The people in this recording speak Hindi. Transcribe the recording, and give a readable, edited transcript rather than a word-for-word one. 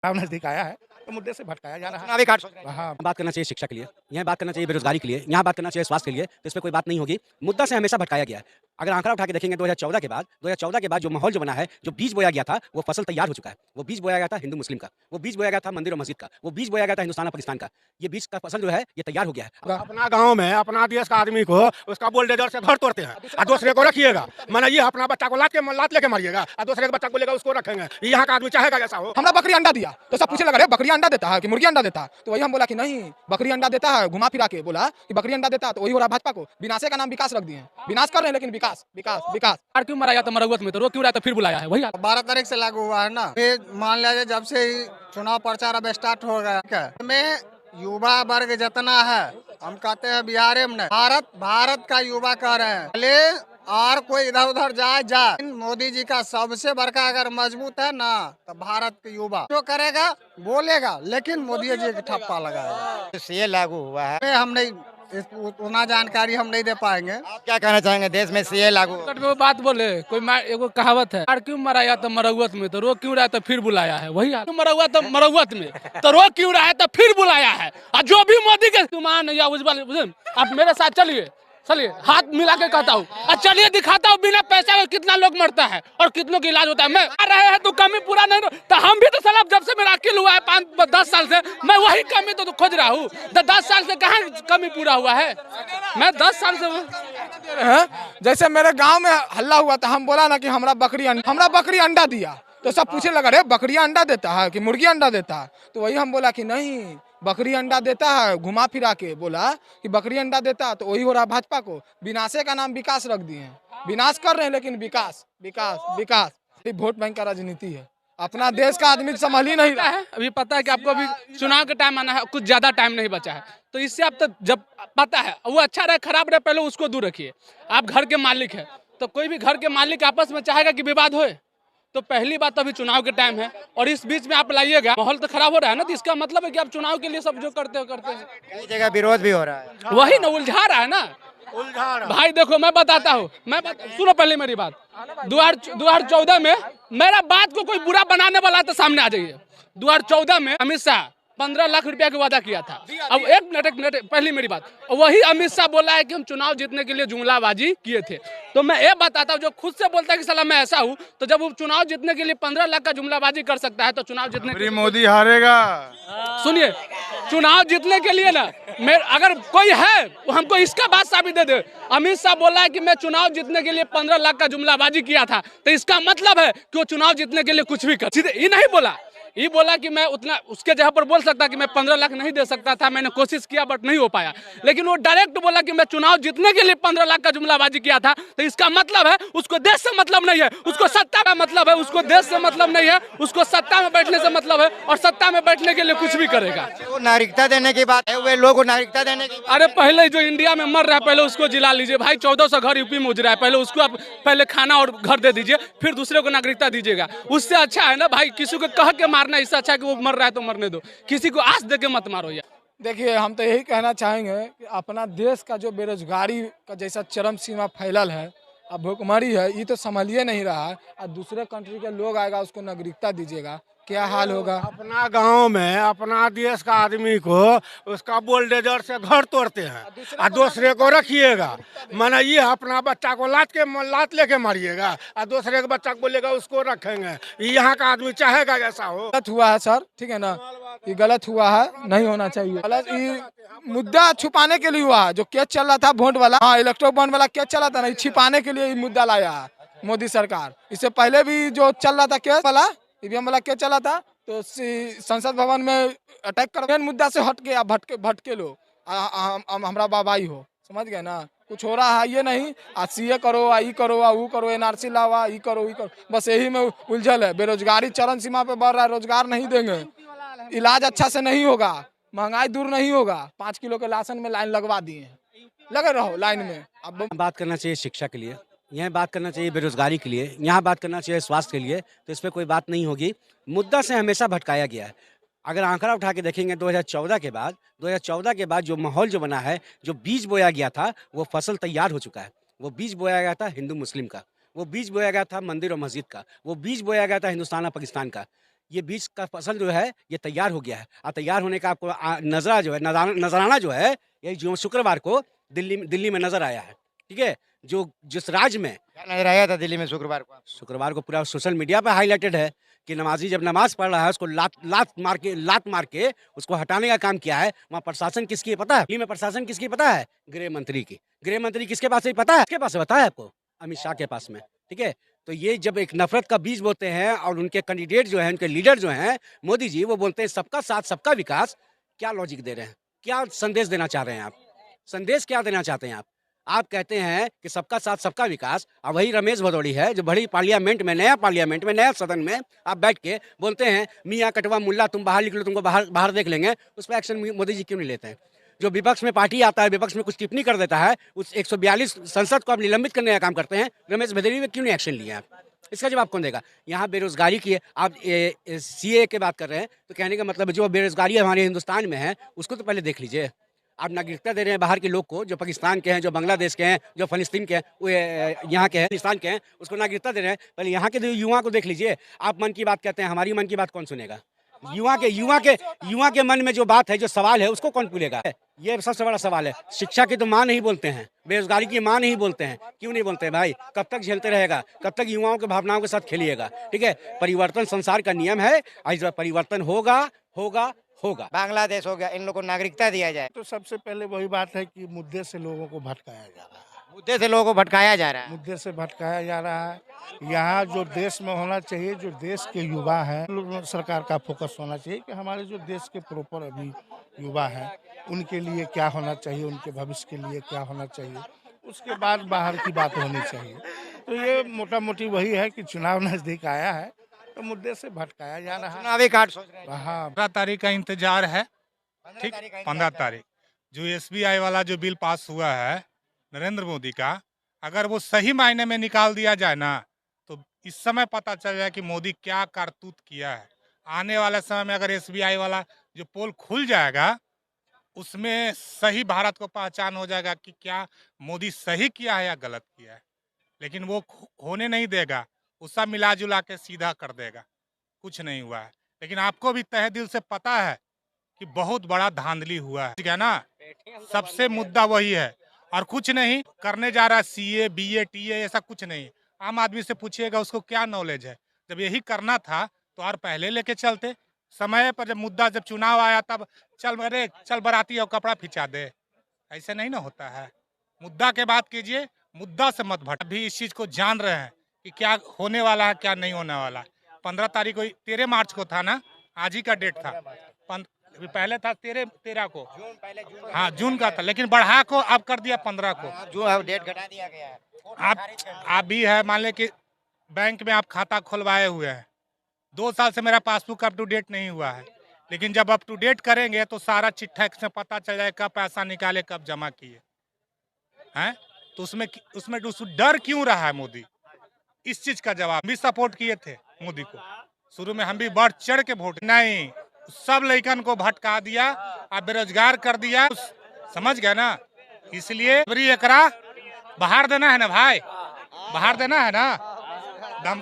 चुनाव नजदीक आया है तो मुद्दे से भटकाया जा रहा चुनावी कार्ड है। हाँ, बात करना चाहिए शिक्षा के लिए, यहाँ बात करना चाहिए बेरोजगारी के लिए, यहाँ बात करना चाहिए स्वास्थ्य के लिए, तो इस पर कोई बात नहीं होगी। मुद्दा से हमेशा भटकाया गया है। अगर आंकड़ा उठा के देखेंगे 2014 के बाद जो माहौल जो बना है, जो बीज बोया गया था, वो फसल तैयार हो चुका है। वो बीज बोया गया था हिंदू मुस्लिम का, वो बीज बोया गया था मंदिर और मस्जिद का, वो बीज बोया गया था हिंदुस्तान और पाकिस्तान का। ये बीज का फसल जो है ये तैयार हो गया है। अपना गांव में अपना देश का आदमी को उसका बुलडोजर से घर तोड़ते हैं और दूसरे को रखिएगा। मैंने ये अपना बच्चा को लात लेके मारिएगा और दूसरे के बच्चा को लेकर उसको रखेंगे। ये यहाँ का आदमी चाहेगा ऐसा हो? हमरा बकरी अंडा दिया तो सब पूछने लगा, बकरी अंडा देता है कि मुर्गी अंडा देता है? तो वही हम बोला कि नहीं, बकरी अंडा देता है। घुमा फिरा के बोला कि बकरी अंडा देता है, तो वही हो रहा भाजपा को विनाशे का नाम विकास रख दिए। विनाश कर रहे हैं लेकिन विकास विकास विकास। क्यों मराया तो मरौवत में, तो रोक क्यों रहा तो फिर बुलाया है वही। 12 तारीख से लागू हुआ है ना। फिर मान लीजिए जब से ही चुनाव प्रचार अब स्टार्ट हो गया में युवा वर्ग जितना है, हम कहते हैं बिहार में नहीं, भारत का युवा कह रहे हैं भले और कोई इधर उधर जाए। मोदी जी का सबसे बड़का अगर मजबूत है ना तो भारत के युवा जो करेगा बोलेगा, लेकिन मोदी जी की ठप्पा लगाएगा। सीए लागू हुआ है, हम नहीं उतना जानकारी हम नहीं दे पाएंगे। आप क्या कहना चाहेंगे? देश में सीए लागू वो बात बोले कोई एगो कहावत है, क्यों मराया तो मरौवत में, तो रोक क्यों रहा तो फिर बुलाया है वही। क्यों मरौआ तो मरौवत में, तो रोक क्यों रहा है तो फिर बुलाया है। और जो भी मोदी के तुमान या उज्जवल, आप मेरे साथ चलिए हाथ मिला के कहता हूँ और चलिए दिखाता हूँ बिना पैसा के कितना लोग मरता है और कितनों का इलाज होता है। मैं आ रहे हैं तो कमी पूरा नहीं, तो हम भी तो साला जब से मेरा अकिल हुआ है 5-10 साल से मैं वही कमी तो खोज रहा हूँ। 10 साल से कहाँ कमी पूरा हुआ है? मैं 10 साल से जैसे मेरे गांव में हल्ला हुआ था, हम बोला ना कि हमरा बकरी अंडा दिया तो सब पूछने लगा, रे बकरी अंडा देता है कि मुर्गी अंडा देता है? तो वही हम बोला कि नहीं, बकरी अंडा देता है। घुमा फिरा के बोला कि बकरी अंडा देता है, तो वही हो रहा भाजपा को विनाशे का नाम विकास रख दिए हैं। विनाश कर रहे हैं लेकिन विकास विकास विकास। वोट बैंक का राजनीति है, अपना देश का आदमी संभाल ही नहीं रहा है। अभी पता है कि आपको अभी चुनाव का टाइम आना है, कुछ ज्यादा टाइम नहीं बचा है, तो इससे आप तो जब पता है वो अच्छा रहे खराब रहे पहले उसको दूर रखिए। आप घर के मालिक है तो कोई भी घर के मालिक आपस में चाहेगा कि विवाद होए, तो पहली बात तो अभी चुनाव के टाइम है और इस बीच में आप लाइएगा, माहौल तो खराब हो रहा है ना, तो इसका मतलब है कि आप चुनाव के लिए सब जो करते हैं कई जगह विरोध भी हो रहा है। वही ना उलझा रहा है ना भाई। देखो मैं बताता हूँ, सुनो पहले मेरी बात। 2014 में मेरा बात को कोई बुरा बनाने वाला तो सामने आ जाइए। 2014 में अमित शाह 15 लाख रुपया का वादा किया था। अब एक मिनट पहली मेरी बात, वही अमित शाह बोला है कि हम चुनाव जीतने के लिए जुमलाबाजी किए थे। तो मैं ये बताता हूँ, जो खुद से बोलता है कि साला मैं ऐसा हूँ, तो जब वो चुनाव जीतने के लिए 15 लाख का जुमलाबाजी कर सकता है तो चुनाव जीतने के लिए मोदी हारेगा। सुनिए, चुनाव जीतने के लिए ना अगर कोई है वो हमको इसका बात साबित दे दे। अमित शाह बोला है कि मैं चुनाव जीतने के लिए 15 लाख का जुमलाबाजी किया था, तो इसका मतलब है कि वो चुनाव जीतने के लिए कुछ भी कर। सीधे ये नहीं बोला, ये बोला कि मैं उतना उसके जगह पर बोल सकता कि मैं 15 लाख नहीं दे सकता था, मैंने कोशिश किया बट नहीं हो पाया। लेकिन वो डायरेक्ट बोला कि मैं चुनाव जीतने के लिए 15 लाख का जुमलाबाजी किया था, तो इसका मतलब है उसको देश से मतलब नहीं है, उसको सत्ता का मतलब है, उसको देश से मतलब नहीं है, उसको सत्ता में बैठने से मतलब है और सत्ता में बैठने के लिए कुछ भी करेगा। नागरिकता देने की बात है, वे लोगों को नागरिकता देने की। अरे पहले जो इंडिया में मर रहा है पहले उसको जिला लीजिए भाई। 1400 घर यूपी में उज रहा है, पहले उसको आप पहले खाना और घर दे दीजिए, फिर दूसरे को नागरिकता दीजिएगा। उससे अच्छा है ना भाई, किसी को कह के मारना, इससे अच्छा है कि वो मर रहा है तो मरने दो, किसी को आस दे के मत मारो यार। देखिए, हम तो यही कहना चाहेंगे कि अपना देश का जो बेरोजगारी का जैसा चरम सीमा फैलल है, अब भुखमरी है, ये तो संभालिए नहीं रहा है। और दूसरे कंट्री के लोग आएगा उसको नागरिकता दीजिएगा, क्या हाल होगा। अपना गांव में अपना देश का आदमी को उसका बुलडोजर से घर तोड़ते हैं और दूसरे को रखिएगा। मैंने ये अपना बच्चा को लात लेके मारिएगा और दूसरे के बच्चा को बोलेगा उसको रखेंगे। यहाँ का आदमी चाहेगा ऐसा हो? गलत हुआ है सर, ठीक है ना, ये गलत हुआ है, नहीं होना चाहिए। गलत ये मुद्दा छुपाने के लिए हुआ है। जो केस चल रहा था वोट वाला, हाँ इलेक्ट्रो बॉन्ड वाला केस चला था ना, छिपाने के लिए ये मुद्दा लाया है मोदी सरकार। इससे पहले भी जो चल रहा था केस वाला, ईवीएम वाला केस चला था, तो संसद भवन में अटैक कर मेन मुद्दा से हट के भटके लो हमारा बाबाई हो, समझ गए ना। कुछ हो रहा है ये नहीं, सीए करो, ई करो, वो करो, एनआरसी लावा, ई करो, बस यही में उलझल है। बेरोजगारी चरम सीमा पे बढ़ रहा है, रोजगार नहीं देंगे, इलाज अच्छा से नहीं होगा, महंगाई दूर नहीं होगा। 5 किलो के राशन में लाइन लगवा दिए हैं, लगे रहो लाइन में। अब बात करना चाहिए शिक्षा के लिए, यहाँ बात करना चाहिए बेरोजगारी के लिए, यहाँ बात करना चाहिए स्वास्थ्य के लिए, तो इस पर कोई बात नहीं होगी। मुद्दा से हमेशा भटकाया गया है। अगर आंकड़ा उठा के देखेंगे 2014 के बाद जो माहौल जो बना है, जो बीज बोया गया था, वो फसल तैयार हो चुका है। वो बीज बोया गया था हिंदू मुस्लिम का, वो बीज बोया गया था मंदिर और मस्जिद का, वो बीज बोया गया था हिंदुस्तान और पाकिस्तान का। ये बीज का फसल जो है ये तैयार हो गया है। और तैयार होने का आपको नजरा जो है नजराना जो है ये जो शुक्रवार को दिल्ली में नजर आया है। ठीक है, जो जिस राज्य में क्या नजर आया था दिल्ली में शुक्रवार को? पूरा सोशल मीडिया पे हाईलाइटेड है कि नमाजी जब नमाज पढ़ रहा है उसको लात मार के उसको हटाने का काम किया है। वहाँ प्रशासन किसकी है पता है? दिल्ली में प्रशासन किसकी पता है? गृह मंत्री की। गृह मंत्री किसके पास है पता है? किसके पास है बताया आपको? अमित शाह के पास में। ठीक है, तो ये जब एक नफरत का बीज बोते हैं और उनके कैंडिडेट जो है, उनके लीडर जो हैं मोदी जी, वो बोलते हैं सबका साथ सबका विकास। क्या लॉजिक दे रहे हैं? क्या संदेश देना चाह रहे हैं आप? संदेश क्या देना चाहते हैं आप? आप कहते हैं कि सबका साथ सबका विकास, और वही रमेश भदौड़ी है जो बड़ी पार्लियामेंट में नया सदन में आप बैठ के बोलते हैं मियाँ कटवा मुल्ला तुम बाहर निकलो, तुमको बाहर देख लेंगे। उस पर एक्शन मोदी जी क्यों नहीं लेते हैं? जो विपक्ष में पार्टी आता है, विपक्ष में कुछ टिप्पणी कर देता है, उस 142 संसद को आप निलंबित करने का काम करते हैं। रमेश भदौड़ी में क्यों नहीं एक्शन लिए आप? इसका जवाब कौन देगा? यहाँ बेरोजगारी की आप CA की बात कर रहे हैं, तो कहने का मतलब जो बेरोजगारी हमारे हिंदुस्तान में है उसको तो पहले देख लीजिए। आप नागरिकता दे रहे हैं बाहर के लोग को, जो पाकिस्तान के हैं, जो बांग्लादेश के हैं, जो फिलिस्तीन के हैं, वो यहाँ के हैं, पाकिस्तान के हैं, उसको नागरिकता दे रहे हैं। पहले यहाँ के युवा को देख लीजिए। आप मन की बात कहते हैं, हमारी मन की बात कौन सुनेगा? युवा के मन में जो बात है, जो सवाल है, उसको कौन पूछेगा? ये सबसे बड़ा सवाल है। शिक्षा की तो माँ नहीं बोलते हैं, बेरोजगारी की माँ नहीं बोलते हैं। क्यों नहीं बोलते हैं भाई? कब तक झेलते रहेगा? कब तक युवाओं के भावनाओं के साथ खेलिएगा? ठीक है, परिवर्तन संसार का नियम है। आज परिवर्तन होगा। बांग्लादेश हो गया, इन लोगों को नागरिकता दिया जाए। तो सबसे पहले वही बात है कि मुद्दे से लोगों को भटकाया जा रहा है। मुद्दे से लोगों को भटकाया जा रहा है। मुद्दे से भटकाया जा रहा है। यहाँ जो देश में होना चाहिए, जो देश के युवा हैं, सरकार का फोकस होना चाहिए कि हमारे जो देश के प्रॉपर अभी युवा हैं उनके लिए क्या होना चाहिए, उनके भविष्य के लिए क्या होना चाहिए, उसके बाद बाहर की बात होनी चाहिए। तो ये मोटा मोटी वही है कि चुनाव नजदीक आया है तो मुद्दे से भटकाया जा रहा है। चुनावी कार्ड सोच रहे हैं। हाँ, 15 तारीख का इंतजार है। ठीक, 15 तारीख जो SBI वाला जो बिल पास हुआ है नरेंद्र मोदी का, अगर वो सही मायने में निकाल दिया जाए ना, तो इस समय पता चल जाए कि मोदी क्या करतूत किया है। आने वाले समय में अगर SBI वाला जो पोल खुल जाएगा, उसमें सही भारत को पहचान हो जाएगा कि क्या मोदी सही किया है या गलत किया है। लेकिन वो होने नहीं देगा, उसका मिला जुला के सीधा कर देगा। कुछ नहीं हुआ है, लेकिन आपको भी तहे दिल से पता है कि बहुत बड़ा धांधली हुआ है। ठीक है ना, सबसे मुद्दा वही है और कुछ नहीं करने जा रहा है। CA BA TA ऐसा कुछ नहीं। आम आदमी से पूछिएगा उसको क्या नॉलेज है। जब यही करना था तो और पहले लेके चलते। समय पर जब चुनाव आया तब चल बराती और कपड़ा खिंचा दे, ऐसे नहीं ना होता है। मुद्दा के बात कीजिए, मुद्दा से मत भट। अभी इस चीज को जान रहे हैं कि क्या होने वाला है, क्या नहीं होने वाला है। 15 तारीख को 13 मार्च को था ना, आज ही का डेट था। पहले था 13 को, हाँ जून का था, लेकिन बढ़ा को अब कर दिया 15 को। जो डेट घटा दिया गया है। आप भी है, मान ले कि बैंक में आप खाता खुलवाए हुए हैं। 2 साल से मेरा पासबुक अप टू डेट नहीं हुआ है, लेकिन जब अप टू डेट करेंगे तो सारा चिट्ठा से पता चल जाए कब पैसा निकाले, कब जमा किए हैं। तो उसमें डर क्यों रहा है मोदी? इस चीज का जवाब भी सपोर्ट किए थे मोदी को। शुरू में हम भी बढ़ चढ़ के वोट नहीं, सब लड़कन को भटका दिया और बेरोजगार कर दिया। समझ गया ना? इसलिए एकरा बाहर देना है ना भाई, बाहर देना है ना। दम